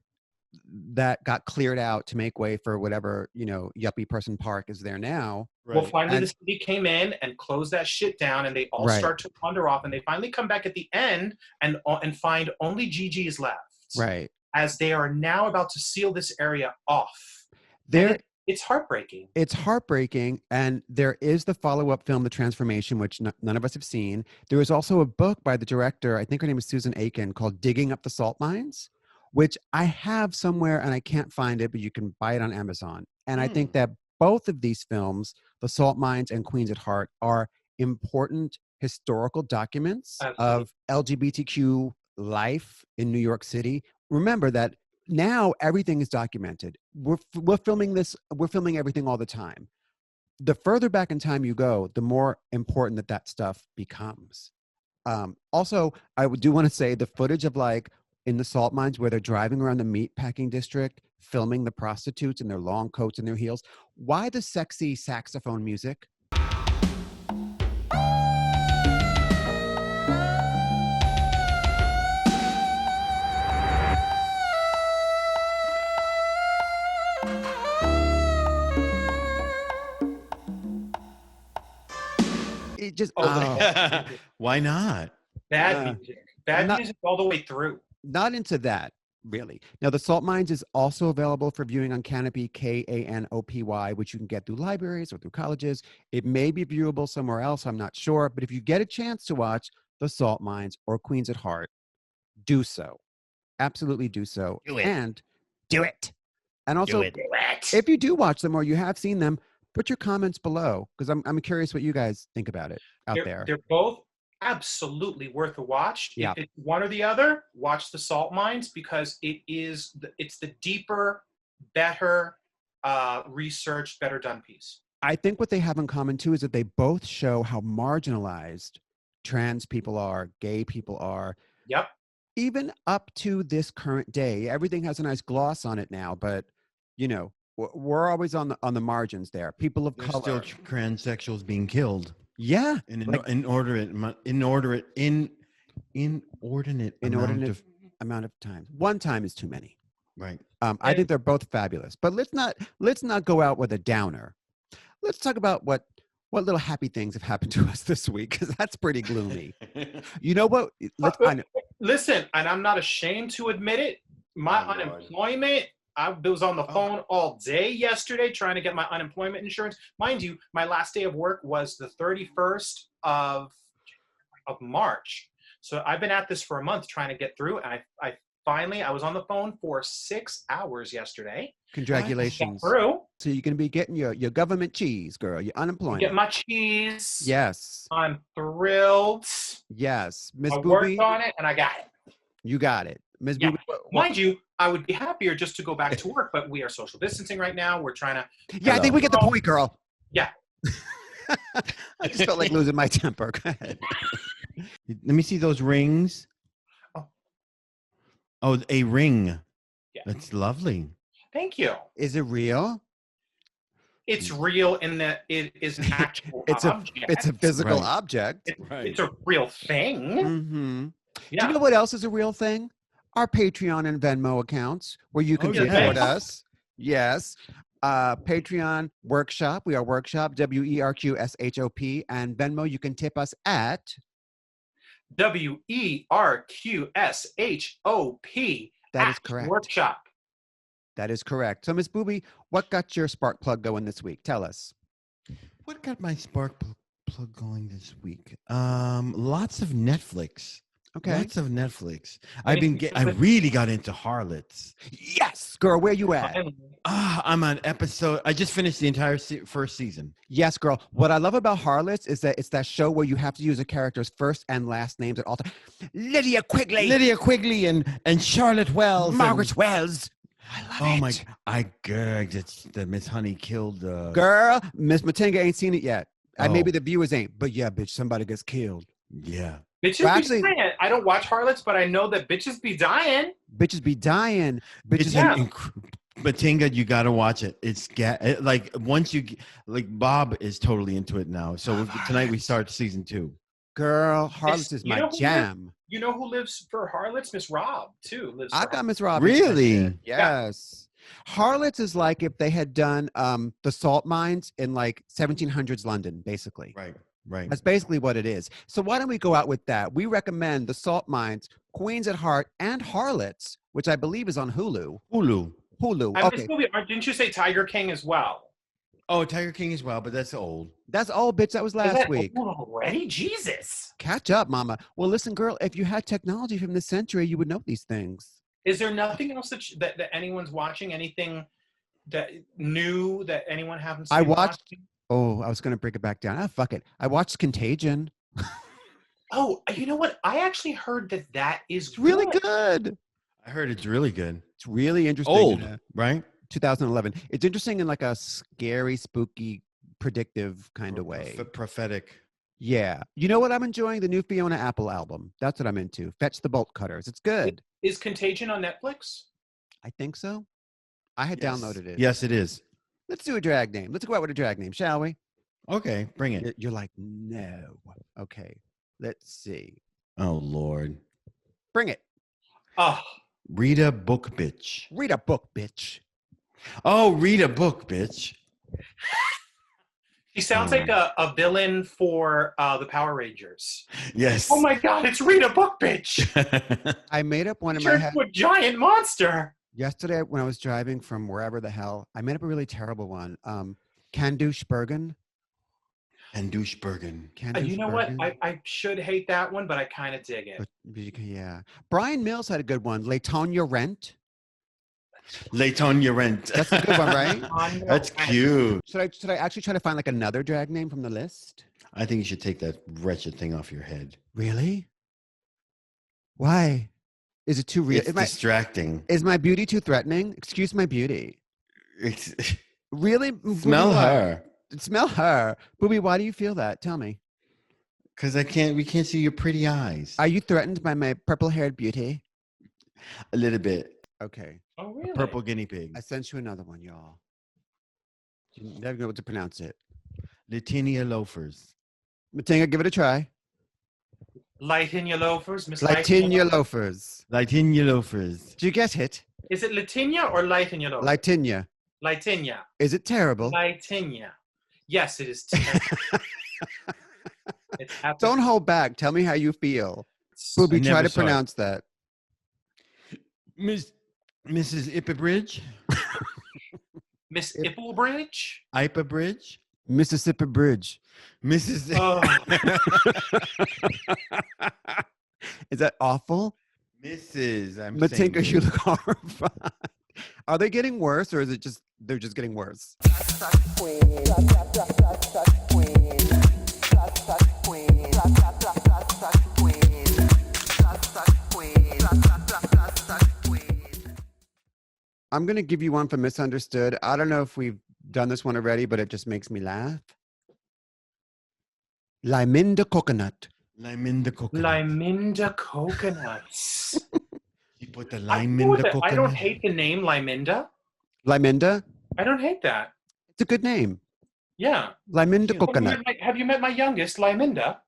A: That got cleared out to make way for whatever, you know, yuppie person park is there now.
B: Right. Well, finally the city came in and closed that shit down, and they all start to wander off, and they finally come back at the end and find only Gigi is left.
A: Right. As
B: they are now about to seal this area off. It's heartbreaking.
A: It's heartbreaking, and there is the follow-up film, The Transformation, which none of us have seen. There is also a book by the director, I think her name is Susan Aikin, called Digging Up the Salt Mines, which I have somewhere and I can't find it, but you can buy it on Amazon. And I think that both of these films, The Salt Mines and Queens at Heart, are important historical documents of LGBTQ life in New York City. Remember that now everything is documented. We're filming this, we're filming everything all the time. The further back in time you go, the more important that stuff becomes. Also, I do want to say the footage of like, in the salt mines where they're driving around the meatpacking district, filming the prostitutes in their long coats and their heels. Why the sexy saxophone music? It just,
C: why not?
B: Bad music all the way through.
A: Not into that. Really. Now, The Salt Mines is also available for viewing on Kanopy, Kanopy, which you can get through libraries or through colleges. It may be viewable somewhere else. I'm not sure. But if you get a chance to watch The Salt Mines or Queens at Heart, do so. Absolutely do so.
C: Do it.
A: And do it. And also,
C: Do it.
A: if you do watch them or you have seen them, put your comments below because I'm curious what you guys think about it out there.
B: They're both absolutely worth a watch.
A: Yeah.
B: If it's one or the other, watch The Salt Mines because it's the deeper, better researched, better done piece.
A: I think what they have in common too is that they both show how marginalized trans people are, gay people are.
B: Yep.
A: Even up to this current day. Everything has a nice gloss on it now, but you know, we're always on the margins there. People of
C: There's
A: color.
C: still transsexuals being killed.
A: Yeah.
C: Inordinate
A: amount of times. One time is too many.
C: Right.
A: I think they're both fabulous. But let's not go out with a downer. Let's talk about what little happy things have happened to us this week, because that's pretty gloomy. You know what?
B: Listen, and I'm not ashamed to admit it. My unemployment, I was on the phone all day yesterday trying to get my unemployment insurance. Mind you, my last day of work was the 31st of March. So I've been at this for a month trying to get through. And I finally was on the phone for 6 hours yesterday.
A: Congratulations.
B: Through.
A: So you're going to be getting your government cheese, girl, your unemployment.
B: Get my cheese.
A: Yes.
B: I'm thrilled.
A: Yes. Miss
B: I
A: Booby,
B: worked on it and I got it.
A: You got it. Miss Booby.
B: Mind you, I would be happier just to go back to work, but we are social distancing right now. We're trying to.
A: Yeah, I think we get the point, girl.
B: Yeah.
A: I just felt like losing my temper. Go ahead.
C: Let me see those rings. Oh, a ring.
B: Yeah.
C: That's lovely.
B: Thank you.
A: Is it real?
B: It's real in that it is an actual object.
A: It's a physical object.
B: It's a real thing.
A: Mm-hmm.
B: Yeah.
A: Do you know what else is a real thing? Our Patreon and Venmo accounts where you can support us. Yes. Patreon Workshop. We are Workshop, WERQSHOP. And Venmo, you can tip us at
B: WERQSHOP.
A: That is correct.
B: Workshop.
A: That is correct. So, Miss Booby, what got your spark plug going this week? Tell us.
C: What got my spark plug going this week? Lots of Netflix.
A: Okay.
C: Lots of Netflix. I really got into Harlots.
A: Yes, girl. Where you at?
C: I'm on episode. I just finished the entire first season.
A: Yes, girl. What I love about Harlots is that it's that show where you have to use a character's first and last names at all times. Lydia Quigley
C: and Charlotte Wells.
A: Margaret Wells. I love it.
C: Oh my! I gagged that Miss Honey killed.
A: Girl, Miss Matinga ain't seen it yet. Maybe the viewers ain't. But yeah, bitch, somebody gets killed.
C: Yeah.
B: Bitches be dying. I don't watch Harlots, but I know that bitches be dying.
A: Bitches be dying.
C: Matinga, you got to watch it. It's Bob is totally into it now. So tonight we start season 2.
A: Girl, Harlots is my jam.
B: You know who lives for Harlots? Miss Rob, too.
A: I got Miss Rob.
C: Really?
A: Yes. Yeah. Harlots is like if they had done the salt mines in like 1700s London, basically.
C: Right.
A: That's basically what it is. So why don't we go out with that? We recommend The Salt Mines, Queens at Heart, and Harlots, which I believe is on Hulu.
C: Hulu.
A: Okay.
B: Didn't you say Tiger King as well?
C: Oh, Tiger King as well, but that's old.
A: That's old, bitch. That was last week.
B: Already? Jesus.
A: Catch up, mama. Well, listen, girl, if you had technology from this century, you would know these things.
B: Is there nothing else that anyone's watching? Anything that new that anyone hasn't seen?
A: I was going to break it back down. Fuck it. I watched Contagion.
B: Oh, you know what? I actually heard that is
A: really good.
C: I heard it's really good.
A: It's really interesting.
C: Old, right?
A: 2011. It's interesting in like a scary, spooky, predictive kind of way.
C: Prophetic.
A: Yeah. You know what I'm enjoying? The new Fiona Apple album. That's what I'm into. Fetch the Bolt Cutters. It's good.
B: Is Contagion on Netflix?
A: I think so. I had downloaded it.
C: Yes, it is.
A: Let's do a drag name. Let's go out with a drag name, shall we?
C: Okay, bring it.
A: You're like, no. Okay. Let's see.
C: Oh, Lord.
A: Bring it.
B: Oh.
C: Rita Bookbitch.
A: Rita Bookbitch.
C: Oh, Rita Bookbitch.
B: She sounds like a villain for the Power Rangers.
C: Yes.
B: Oh my God, it's Rita Bookbitch.
A: I made up one in my
B: Turned
A: head
B: to a giant monster.
A: yesterday when I was driving from wherever the hell. I made up a really terrible one. Kandouche-Bergen.
C: Kandouche-Bergen.
B: You know what? I should hate that one, but I kind of dig it.
A: But yeah. Brian Mills had a good one. Lytinnia Rent.
C: Lytinnia Rent.
A: That's a good one, right?
C: That's cute.
A: Should I actually try to find like another drag name from the list?
C: I think you should take that wretched thing off your head.
A: Really? Why? Is it too real?
C: It's distracting.
A: Is my beauty too threatening? Excuse my beauty.
C: It's
A: really?
C: Smell her.
A: Smell her. Booby, why do you feel that? Tell me.
C: Because we can't see your pretty eyes.
A: Are you threatened by my purple-haired beauty?
C: A little bit.
A: Okay.
B: Oh, really?
C: A purple guinea pig.
A: I sent you another one, y'all. You never know what to pronounce it.
C: Lytinnia Loafers.
A: Matinga, give it a try.
B: Lytinnia Loafers? Miss
A: Lytinnia Loafers.
C: Lytinnia Loafers.
A: Do you get it?
B: Is it Lytinnia or Lytinnia Loafers?
A: Lytinnia.
B: Lytinnia.
A: Is it terrible?
B: Lytinnia. Yes, it is terrible.
A: Don't hold back. Tell me how you feel. Booby, try to pronounce that.
C: Mrs. Ippibridge.
B: Miss Ippibridge?
C: Ippibridge.
A: Mississippi Bridge.
C: Mrs.
B: Oh.
A: Is that awful?
C: Mrs.
A: Matinka, you look horrified. Are they getting worse, or is it just they're just getting worse? I'm going to give you one for misunderstood. I don't know if we've done this one already, but it just makes me laugh. Lyminda Coconut.
C: Lyminda Coconut.
B: Lyminda Coconuts.
C: You put the Lyminda Coconut.
B: I don't hate the name Lyminda.
A: Lyminda?
B: I don't hate that.
A: It's a good name.
B: Yeah.
A: Lyminda Coconut.
B: Have you met my youngest, Lyminda?